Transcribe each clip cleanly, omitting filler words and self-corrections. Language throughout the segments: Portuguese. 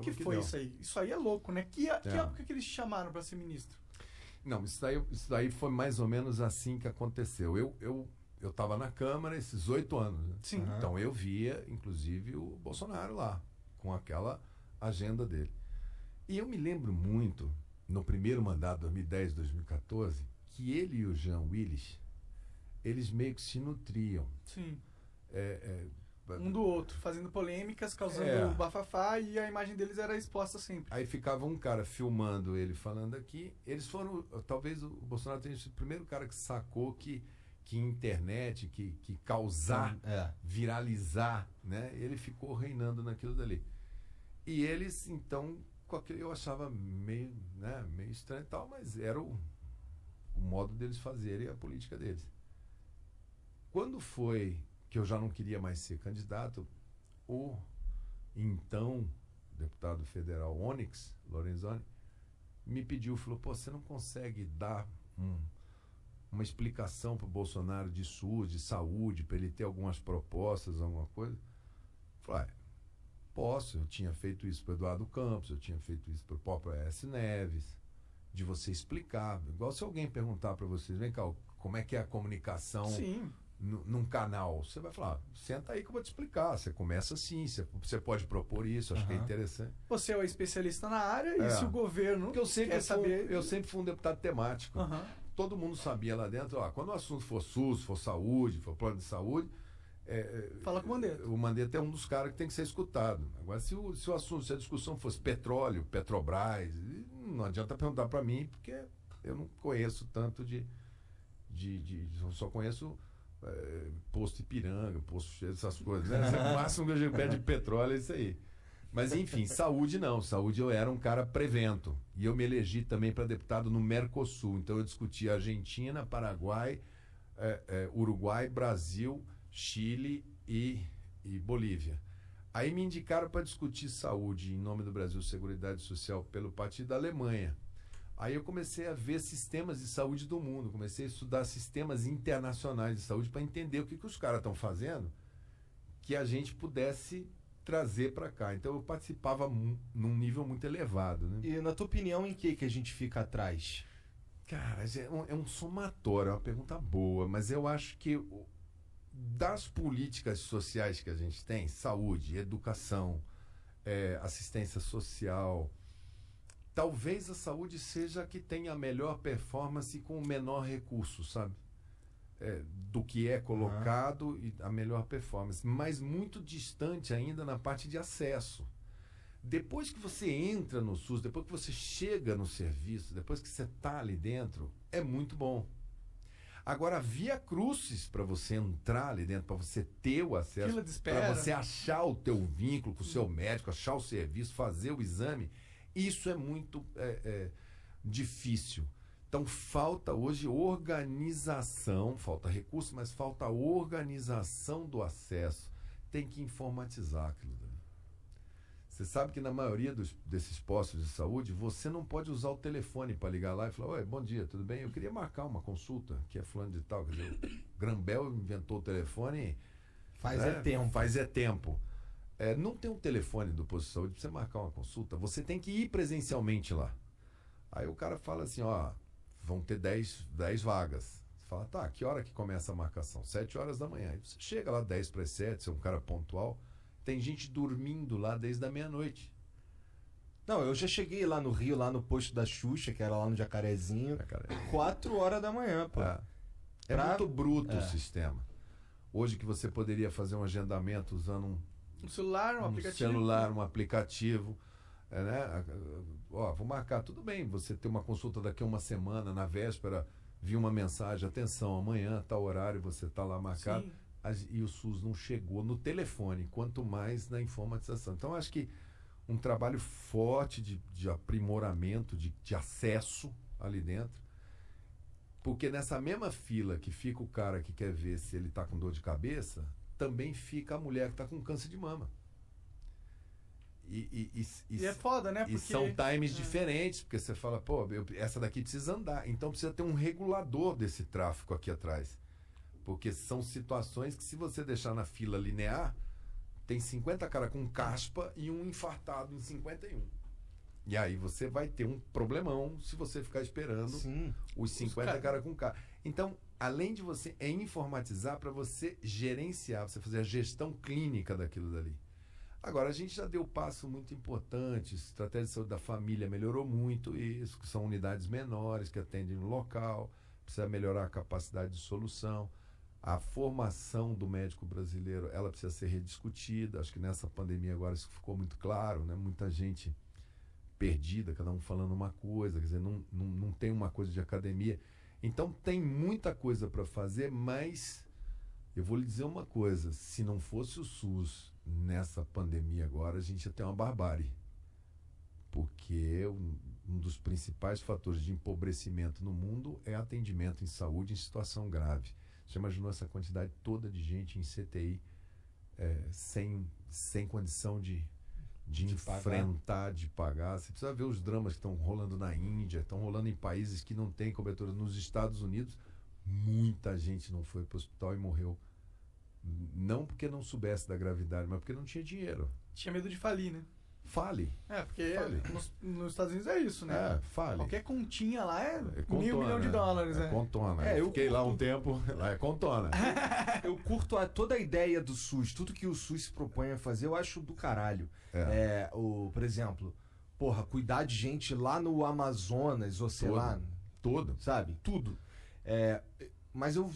Como que foi isso aí? Isso aí é louco, né? Que época que eles te chamaram para ser ministro? Não, isso daí foi mais ou menos assim que aconteceu. Eu estava na Câmara esses 8 anos. Né? Sim. Então eu via, inclusive, o Bolsonaro lá, com aquela agenda dele. E eu me lembro muito, no primeiro mandato, 2010, 2014, que ele e o Jean Willis, eles meio que se nutriam. Sim. Um do outro, fazendo polêmicas, causando bafafá, e a imagem deles era exposta sempre. Aí ficava um cara filmando ele falando aqui. Eles foram, talvez o Bolsonaro tenha sido o primeiro cara que sacou que internet, que causar, viralizar, né? Ele ficou reinando naquilo dali. E eles, então, eu achava meio estranho e tal, mas era o modo deles fazerem a política deles. Quando foi que eu já não queria mais ser candidato, o então deputado federal Onyx Lorenzoni me pediu, falou, você não consegue dar uma explicação para o Bolsonaro de SUS, de saúde, para ele ter algumas propostas, alguma coisa? Eu falei, posso, eu tinha feito isso para o Eduardo Campos, eu tinha feito isso para o próprio Aécio Neves, de você explicar, igual se alguém perguntar para vocês, vem cá, como é que é a comunicação... Sim. Num canal, você vai falar, senta aí que eu vou te explicar, você começa assim, você pode propor isso, acho que é interessante. Você é o especialista na área e se o governo porque eu sempre fui um deputado temático. Uhum. Todo mundo sabia lá dentro, quando o assunto for SUS, for saúde, for plano de saúde, fala com o Mandetta. O Mandetta é um dos caras que tem que ser escutado. Agora, se o assunto, se a discussão fosse petróleo, Petrobras, não adianta perguntar para mim, porque eu não conheço tanto eu só conheço posto Ipiranga, posto essas coisas, né? O máximo que a gente pede de petróleo é isso aí. Mas enfim, saúde não. Saúde eu era um cara prevento. E eu me elegi também para deputado no Mercosul. Então eu discutia Argentina, Paraguai, Uruguai, Brasil, Chile e Bolívia. Aí me indicaram para discutir saúde em nome do Brasil, Seguridade Social, pelo partido da Alemanha. Aí eu comecei a ver sistemas de saúde do mundo, comecei a estudar sistemas internacionais de saúde para entender o que os caras estão fazendo, que a gente pudesse trazer para cá. Então eu participava num nível muito elevado. Né? E na tua opinião, em que a gente fica atrás? Cara, é um somatório, é uma pergunta boa, mas eu acho que das políticas sociais que a gente tem, saúde, educação, assistência social... Talvez a saúde seja a que tenha a melhor performance com o menor recurso, sabe? Do que é colocado e a melhor performance. Mas muito distante ainda na parte de acesso. Depois que você entra no SUS, depois que você chega no serviço, depois que você está ali dentro, é muito bom. Agora, via crucis para você entrar ali dentro, para você ter o acesso, para você achar o teu vínculo com o seu médico, achar o serviço, fazer o exame... Isso é muito difícil. Então falta hoje organização, falta recurso, mas falta organização do acesso. Tem que informatizar aquilo. Você sabe que na maioria desses postos de saúde, você não pode usar o telefone para ligar lá e falar, oi, bom dia, tudo bem? Eu queria marcar uma consulta, que é fulano de tal. Quer dizer, o Grambel inventou o telefone... Faz tempo. Não tem um telefone do posto de saúde para você marcar uma consulta. Você tem que ir presencialmente lá. Aí o cara fala assim, vão ter 10 vagas. Você fala, tá, que hora que começa a marcação? 7 horas da manhã. Aí você chega lá 10 para as 7, você é um cara pontual. Tem gente dormindo lá desde a meia-noite. Não, eu já cheguei lá no Rio, lá no posto da Xuxa, que era lá no Jacarezinho, 4 horas da manhã, pô. Muito bruto o sistema. Hoje que você poderia fazer um agendamento usando um celular, um aplicativo, né? Vou marcar, tudo bem, você tem uma consulta daqui a uma semana, na véspera, vi uma mensagem, atenção, amanhã, tal horário, você está lá marcado. E o SUS não chegou no telefone, quanto mais na informatização. Então, acho que um trabalho forte de aprimoramento, de acesso ali dentro, porque nessa mesma fila que fica o cara que quer ver se ele está com dor de cabeça, também fica a mulher que está com câncer de mama. E é foda, né? Porque são times diferentes, porque você fala, essa daqui precisa andar. Então precisa ter um regulador desse tráfego aqui atrás. Porque são situações que, se você deixar na fila linear, tem 50 caras com caspa e um infartado em 51. E aí você vai ter um problemão se você ficar esperando os 50 caras com caspa. Então, além de você informatizar para você gerenciar, você fazer a gestão clínica daquilo dali. Agora, a gente já deu passo muito importante, estratégia de saúde da família melhorou muito isso, que são unidades menores que atendem no local, precisa melhorar a capacidade de solução. A formação do médico brasileiro, ela precisa ser rediscutida. Acho que nessa pandemia agora isso ficou muito claro, né? Muita gente perdida, cada um falando uma coisa, quer dizer, não tem uma coisa de academia. Então tem muita coisa para fazer, mas eu vou lhe dizer uma coisa, se não fosse o SUS nessa pandemia agora, a gente ia ter uma barbárie. Porque um dos principais fatores de empobrecimento no mundo é atendimento em saúde em situação grave. Você imaginou essa quantidade toda de gente em CTI sem condição de enfrentar, de pagar? Você precisa ver os dramas que estão rolando na Índia, estão rolando em países que não têm cobertura. Nos Estados Unidos, muita gente não foi para o hospital e morreu. Não porque não soubesse da gravidade, mas porque não tinha dinheiro. Tinha medo de falir, né? Fale. Porque nos Estados Unidos é isso, né? Fale. Qualquer continha lá é contona, $1 milhão de dólares, né? Contona. Eu fiquei lá um tempo, lá é contona. Eu curto toda a ideia do SUS, tudo que o SUS se propõe a fazer, eu acho do caralho. Por exemplo, cuidar de gente lá no Amazonas, ou sei lá. Todo. Sabe? Tudo. Mas eu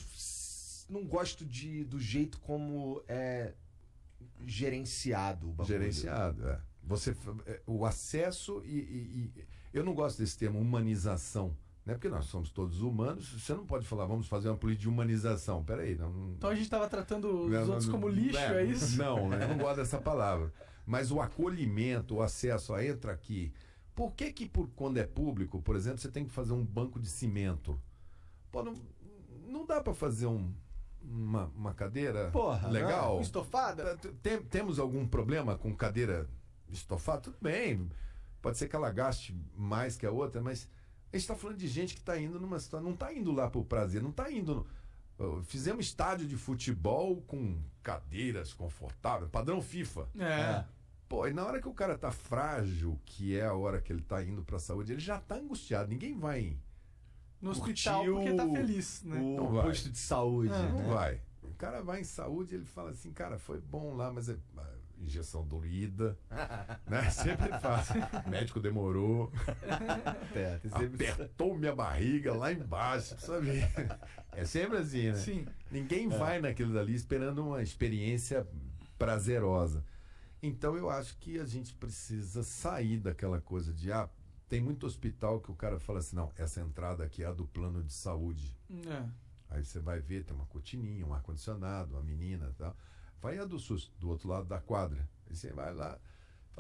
não gosto do jeito como é gerenciado o bagulho. Gerenciado, o acesso eu não gosto desse termo humanização, né? Porque nós somos todos humanos, você não pode falar, vamos fazer uma política de humanização. Peraí, não. Então a gente estava tratando os outros como lixo, é isso? Não, eu não gosto dessa palavra. Mas o acolhimento, o acesso, entra aqui. Por que quando é público, por exemplo, você tem que fazer um banco de cimento? Não dá para fazer uma cadeira legal? Estofada? Temos algum problema com cadeira estofada? Tudo bem, pode ser que ela gaste mais que a outra, mas a gente está falando de gente que está indo numa situação, não está indo lá por prazer, não está indo. Fizemos estádio de futebol com cadeiras confortáveis, padrão FIFA. E na hora que o cara tá frágil, que é a hora que ele tá indo para a saúde, ele já tá angustiado, ninguém vai no hospital porque tá feliz, né? O posto de saúde. Não vai. O cara vai em saúde e ele fala assim, cara, foi bom lá, mas injeção doída, né? Sempre fácil. O médico demorou. Apertou minha barriga lá embaixo, sabe? É sempre assim, né? Sim. Ninguém vai naquilo dali esperando uma experiência prazerosa. Então eu acho que a gente precisa sair daquela coisa de tem muito hospital que o cara fala assim, não, essa entrada aqui é a do plano de saúde. Aí você vai ver, tem uma cortininha, um ar-condicionado, uma menina e tal. Vai a do SUS, do outro lado da quadra. Aí você vai lá,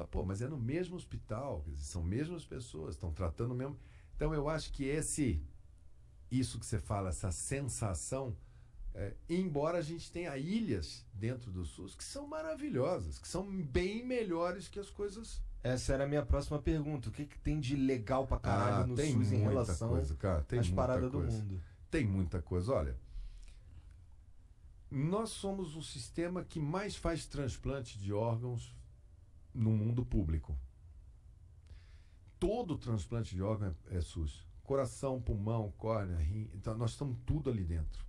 fala, mas é no mesmo hospital, quer dizer, são mesmas pessoas, estão tratando o mesmo. Então eu acho que isso que você fala, essa sensação, embora a gente tenha ilhas dentro do SUS que são maravilhosas, que são bem melhores que as coisas. Essa era a minha próxima pergunta. O que tem de legal pra caralho no SUS em relação às paradas do mundo? Tem muita coisa. Olha, nós somos o sistema que mais faz transplante de órgãos no mundo público. Todo transplante de órgão é SUS. Coração, pulmão, córnea, rim. Então nós estamos tudo ali dentro.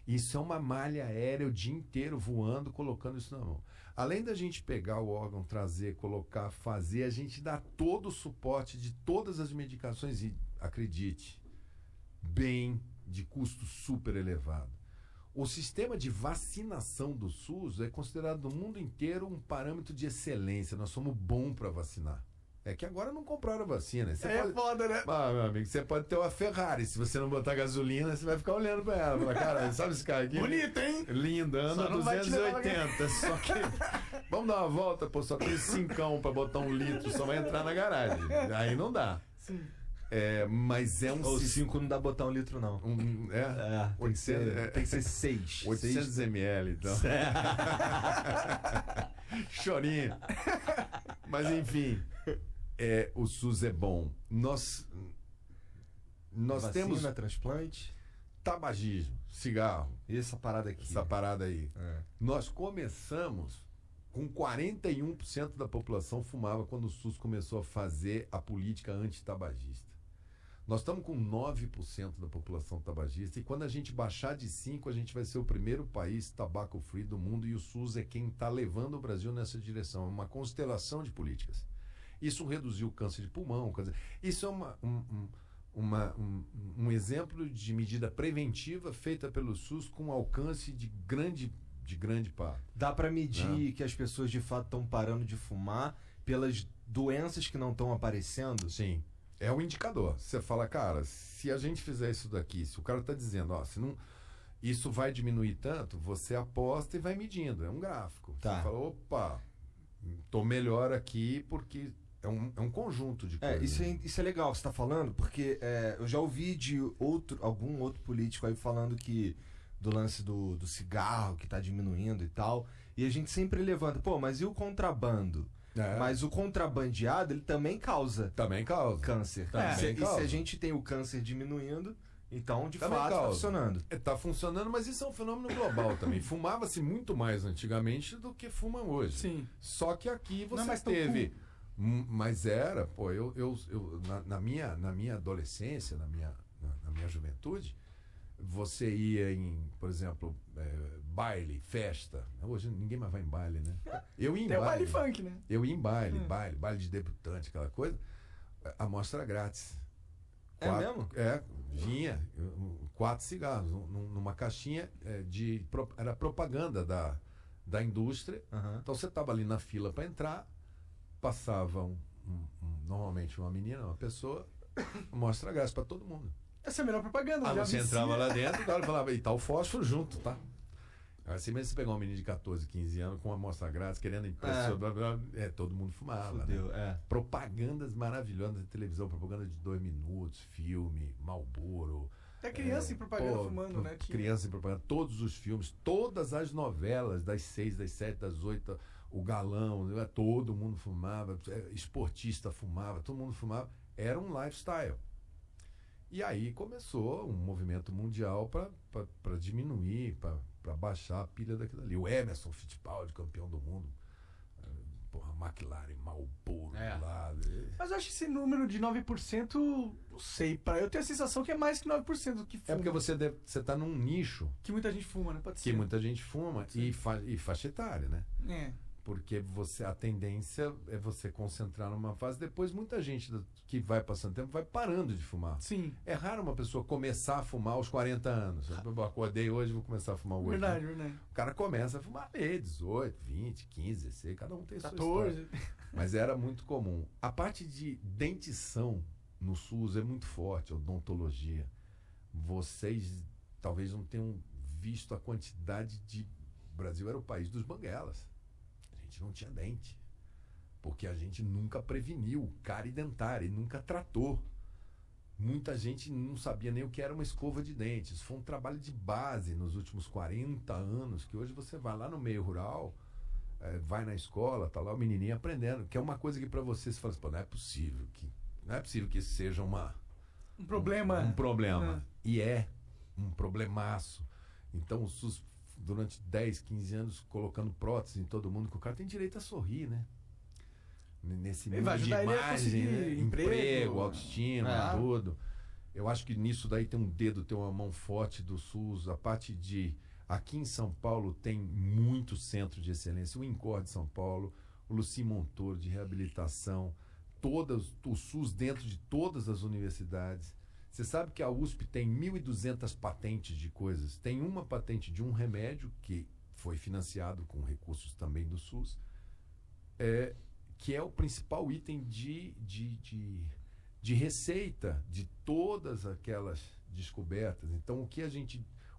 Isso é uma malha aérea o dia inteiro voando, colocando isso na mão. Além da gente pegar o órgão, trazer, colocar, fazer, a gente dá todo o suporte de todas as medicações e, acredite, de custo super elevado. O sistema de vacinação do SUS é considerado no mundo inteiro um parâmetro de excelência. Nós somos bons para vacinar. É que agora não compraram vacina. Foda, né? Meu amigo, você pode ter uma Ferrari. Se você não botar gasolina, você vai ficar olhando pra ela. Falar, cara, sabe esse cara aqui? Bonito, hein? Lindo, anda 280. Só que vamos dar uma volta, só tem 5 pra botar 1 litro, só vai entrar na garagem. Aí não dá. Sim. Mas é um... Ou 5 não dá botar 1 litro, não. Tem que ser 6. 800 ml, então. Chorinho. Mas enfim... o SUS é bom. Nós vacina, temos transplante, tabagismo, cigarro. E essa parada aqui. Essa parada aí. Nós começamos com 41% da população fumava quando o SUS começou a fazer a política antitabagista. Nós estamos com 9% da população tabagista e quando a gente baixar de 5%, a gente vai ser o primeiro país tabaco-free do mundo e o SUS é quem está levando o Brasil nessa direção. É uma constelação de políticas. Isso reduziu o câncer de pulmão. Isso é um exemplo de medida preventiva feita pelo SUS com alcance de grande par. Dá para medir que as pessoas de fato estão parando de fumar pelas doenças que não estão aparecendo? Sim. É um indicador. Você fala, cara, se a gente fizer isso daqui, se o cara está dizendo, se não, isso vai diminuir tanto, você aposta e vai medindo. É um gráfico. Tá. Você fala, opa, tô melhor aqui porque é um conjunto de coisas. Isso é legal que você está falando, porque eu já ouvi de algum outro político aí falando que do lance do cigarro que está diminuindo e tal, e a gente sempre levanta, mas e o contrabando? Mas o contrabandeado, ele também causa câncer. E se a gente tem o câncer diminuindo, então de fato está funcionando. Está funcionando, mas isso é um fenômeno global também. Fumava-se muito mais antigamente do que fumam hoje. Sim. Só que aqui você teve... Mas era, na minha adolescência, na minha juventude, você ia em, por exemplo, baile, festa. Hoje ninguém mais vai em baile, né? Eu ia em Tem baile. o baile funk, né? Eu ia em baile de debutante, aquela coisa. A amostra grátis. Mesmo? Vinha 4 cigarros numa caixinha era propaganda da indústria. Uhum. Então você estava ali na fila para entrar, passava normalmente uma menina, uma pessoa, amostra grátis para todo mundo. Essa é a melhor propaganda. Você entrava lá dentro, o cara falava, e tá o fósforo junto, tá? Assim mesmo, você pegar um menino de 14, 15 anos com uma amostra grátis, querendo impressionar, todo mundo fumava. Fudeu, né? Propagandas maravilhosas de televisão, propaganda de 2 minutos, filme, Marlboro. Até criança em propaganda fumando, né? Criança em propaganda, todos os filmes, todas as novelas, das 6, das 7, das 8, o galão, todo mundo fumava, esportista fumava, todo mundo fumava. Era um lifestyle. E aí começou um movimento mundial para diminuir, para baixar a pilha daquilo ali. O Emerson Fittipaldi, campeão do mundo. McLaren, Marlboro, lá. Mas eu acho esse número de 9%, não sei, eu tenho a sensação que é mais que 9% do que fuma. É porque você está num nicho. Que muita gente fuma, né? Pode ser. Que muita gente fuma e faixa etária, né? Porque a tendência é você concentrar numa fase. Depois, muita gente que vai passando tempo vai parando de fumar. Sim. É raro uma pessoa começar a fumar aos 40 anos. Eu acordei hoje, vou começar a fumar hoje. Verdade, né? verdade. O cara começa a fumar 18, 20, 15, 16, cada um tem 14. sua história. Mas era muito comum. A parte de dentição no SUS é muito forte, a odontologia. Vocês talvez não tenham visto a quantidade de... O Brasil era o país dos banguelas. A gente não tinha dente, porque a gente nunca preveniu cárie dentária e nunca tratou. Muita gente não sabia nem o que era uma escova de dentes. Isso foi um trabalho de base nos últimos 40 anos, que hoje você vai lá no meio rural, vai na escola, tá lá o menininho aprendendo, que é uma coisa que para você se fala assim, não é possível que isso seja um problema. Um problema. E é um problemaço. Então o SUS durante 10, 15 anos colocando prótese em todo mundo, que o cara tem direito a sorrir, né? Nesse mundo de imagem, né? Emprego, autoestima, tudo. Eu acho que nisso daí tem um dedo, tem uma mão forte do SUS. A parte de... Aqui em São Paulo tem muito centro de excelência. O INCOR de São Paulo, o Luci Montoro de reabilitação, o SUS dentro de todas as universidades. Você sabe que a USP tem 1.200 patentes de coisas. Tem uma patente de um remédio que foi financiado com recursos também do SUS, que é o principal item de receita de todas aquelas descobertas. Então,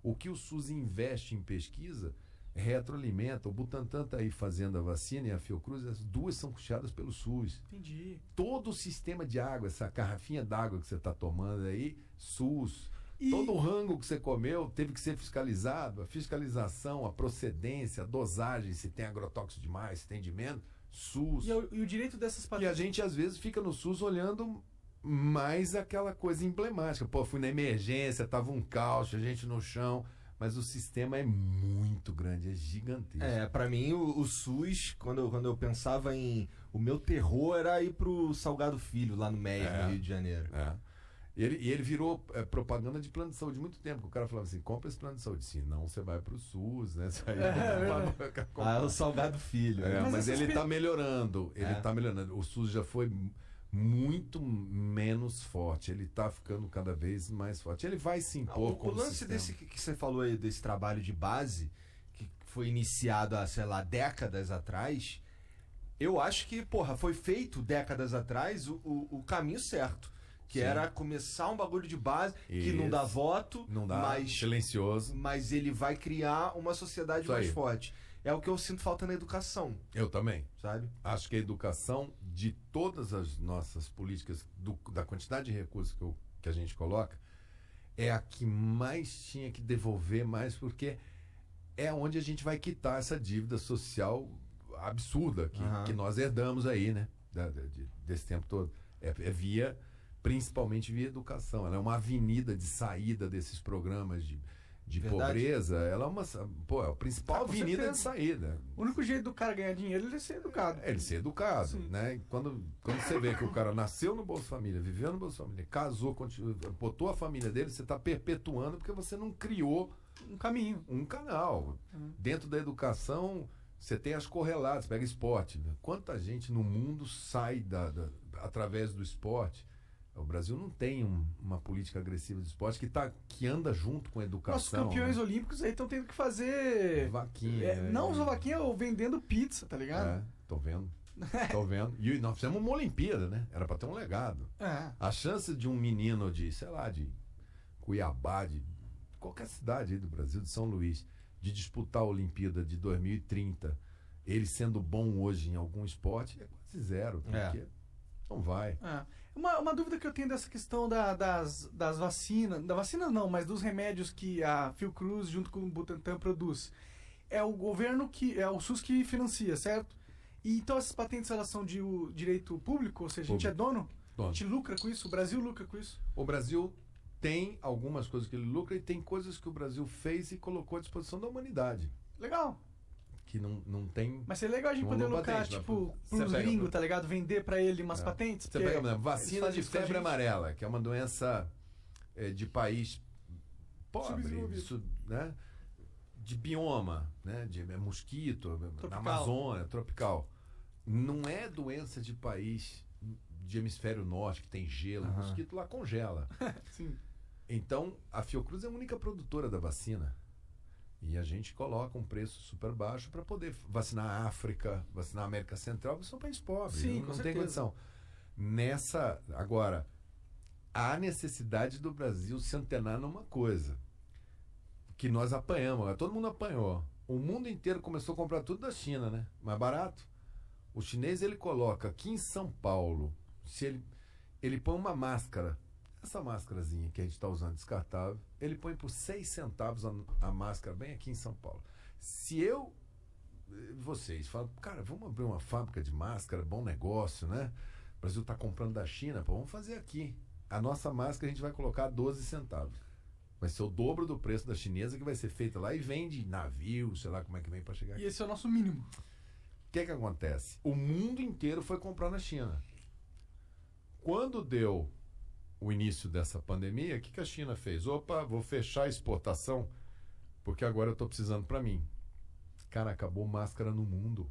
o que o SUS investe em pesquisa retroalimenta. O Butantan está aí fazendo a vacina e a Fiocruz, as duas são custeadas pelo SUS. Entendi. Todo o sistema de água, essa garrafinha d'água que você está tomando aí, SUS. Todo o rango que você comeu teve que ser fiscalizado. A fiscalização, a procedência, a dosagem, se tem agrotóxico demais, se tem de menos, SUS. E o direito dessas patentes? E a gente, às vezes, fica no SUS olhando mais aquela coisa emblemática. Fui na emergência, tava um caos, a gente no chão. mas o sistema é muito grande, é gigantesco. Pra mim o SUS, quando eu pensava em... O meu terror era ir pro Salgado Filho, lá no Meier, no Rio de Janeiro. E ele virou propaganda de plano de saúde muito tempo, que o cara falava assim, compra esse plano de saúde, senão você vai pro SUS, né? O Salgado Filho. Mas ele tá melhorando, tá melhorando. O SUS já foi muito menos forte, ele tá ficando cada vez mais forte. Ele vai se impor o lance desse que você falou aí, desse trabalho de base, que foi iniciado há, sei lá, décadas atrás, eu acho que, foi feito décadas atrás o caminho certo. Que era começar um bagulho de base, que não dá voto, mas silencioso. Mas ele vai criar uma sociedade mais forte. É o que eu sinto falta na educação. Eu também. Sabe? Acho que a educação, de todas as nossas políticas, da quantidade de recursos que a gente coloca, é a que mais tinha que devolver mais, porque é onde a gente vai quitar essa dívida social absurda que nós herdamos aí, né? Desse tempo todo. Principalmente via educação. Ela é uma avenida de saída desses programas de pobreza. Ela é a principal avenida de saída. O único jeito do cara ganhar dinheiro é ele ser educado. Ele ser educado, né? E quando você vê que o cara nasceu no Bolsa Família, viveu no Bolsa Família, casou, botou a família dele, você está perpetuando porque você não criou um caminho, um canal. Dentro da educação, você tem as correlatas, pega esporte. Né? Quanta gente no mundo sai através do esporte? O Brasil não tem uma política agressiva de esporte que anda junto com a educação. Nossos campeões olímpicos aí estão tendo que fazer... Vaquinha. Não só vaquinha, ou vendendo pizza, tá ligado? Tô vendo. E nós fizemos uma Olimpíada, né? Era pra ter um legado. A chance de um menino de Cuiabá, de qualquer cidade aí do Brasil, de São Luís, de disputar a Olimpíada de 2030, ele sendo bom hoje em algum esporte, é quase zero. Porque não vai. Uma dúvida que eu tenho dessa questão das vacinas, da vacina não, mas dos remédios que a Fiocruz junto com o Butantan produz. É o governo é o SUS que financia, certo? E então essas patentes elas são de direito público, ou seja, a gente é dono? A gente lucra com isso? O Brasil lucra com isso? O Brasil tem algumas coisas que ele lucra e tem coisas que o Brasil fez e colocou à disposição da humanidade. Legal. Que não tem... Mas seria legal a gente poder lucrar, pros gringos, tá ligado? Vender pra ele umas patentes. Você pega, por exemplo, vacina de febre amarela, que é uma doença de país pobre, né? De bioma, né? De mosquito, tropical. Na Amazônia, tropical. Não é doença de país de hemisfério norte, que tem gelo, o mosquito lá congela. Sim. Então, a Fiocruz é a única produtora da vacina. E a gente coloca um preço super baixo para poder vacinar a África, vacinar a América Central, porque são países pobres. Sim, não tem condição. Agora, há necessidade do Brasil se antenar numa coisa. Que nós apanhamos, todo mundo apanhou. O mundo inteiro começou a comprar tudo da China, né? Mais barato. O chinês, ele coloca aqui em São Paulo, se ele põe uma máscara, essa máscarazinha que a gente está usando descartável, ele põe por 6 centavos a máscara bem aqui em São Paulo. Se vocês falam, cara, vamos abrir uma fábrica de máscara, bom negócio, né? O Brasil está comprando da China, vamos fazer aqui. A nossa máscara a gente vai colocar a 12 centavos. Vai ser o dobro do preço da chinesa, que vai ser feita lá e vende navio, sei lá como é que vem para chegar aqui. E esse é o nosso mínimo. O que acontece? O mundo inteiro foi comprar na China. Quando deu o início dessa pandemia, o que a China fez? Opa, vou fechar a exportação, porque agora eu estou precisando para mim. Cara, acabou máscara no mundo.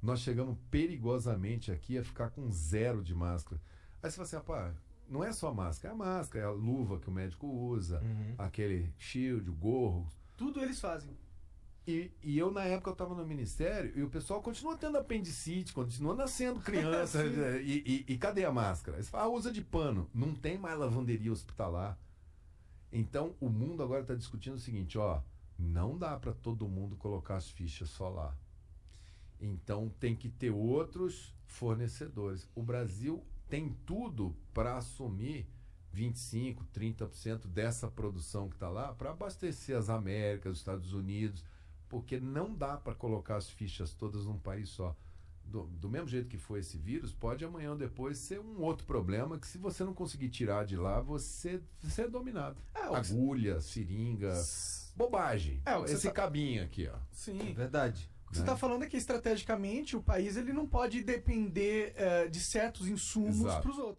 Nós chegamos perigosamente aqui a ficar com 0 de máscara. Aí você fala assim, rapaz, não é só máscara, é a máscara, é a luva que o médico usa, aquele shield, o gorro. Tudo eles fazem. E eu, na época, eu estava no ministério e o pessoal continua tendo apendicite, continua nascendo criança. e cadê a máscara? Eles falam, usa de pano. Não tem mais lavanderia hospitalar. Então, o mundo agora está discutindo o seguinte, não dá para todo mundo colocar as fichas só lá. Então, tem que ter outros fornecedores. O Brasil tem tudo para assumir 25%, 30% dessa produção que está lá para abastecer as Américas, os Estados Unidos, porque não dá para colocar as fichas todas num país só. do mesmo jeito que foi esse vírus, pode amanhã ou depois ser um outro problema que se você não conseguir tirar de lá, você é dominado. Agulha, seringa, bobagem. Esse cabinho aqui, ó. Sim. É verdade. O que você está falando é que estrategicamente o país ele não pode depender de certos insumos Exato. para os outros.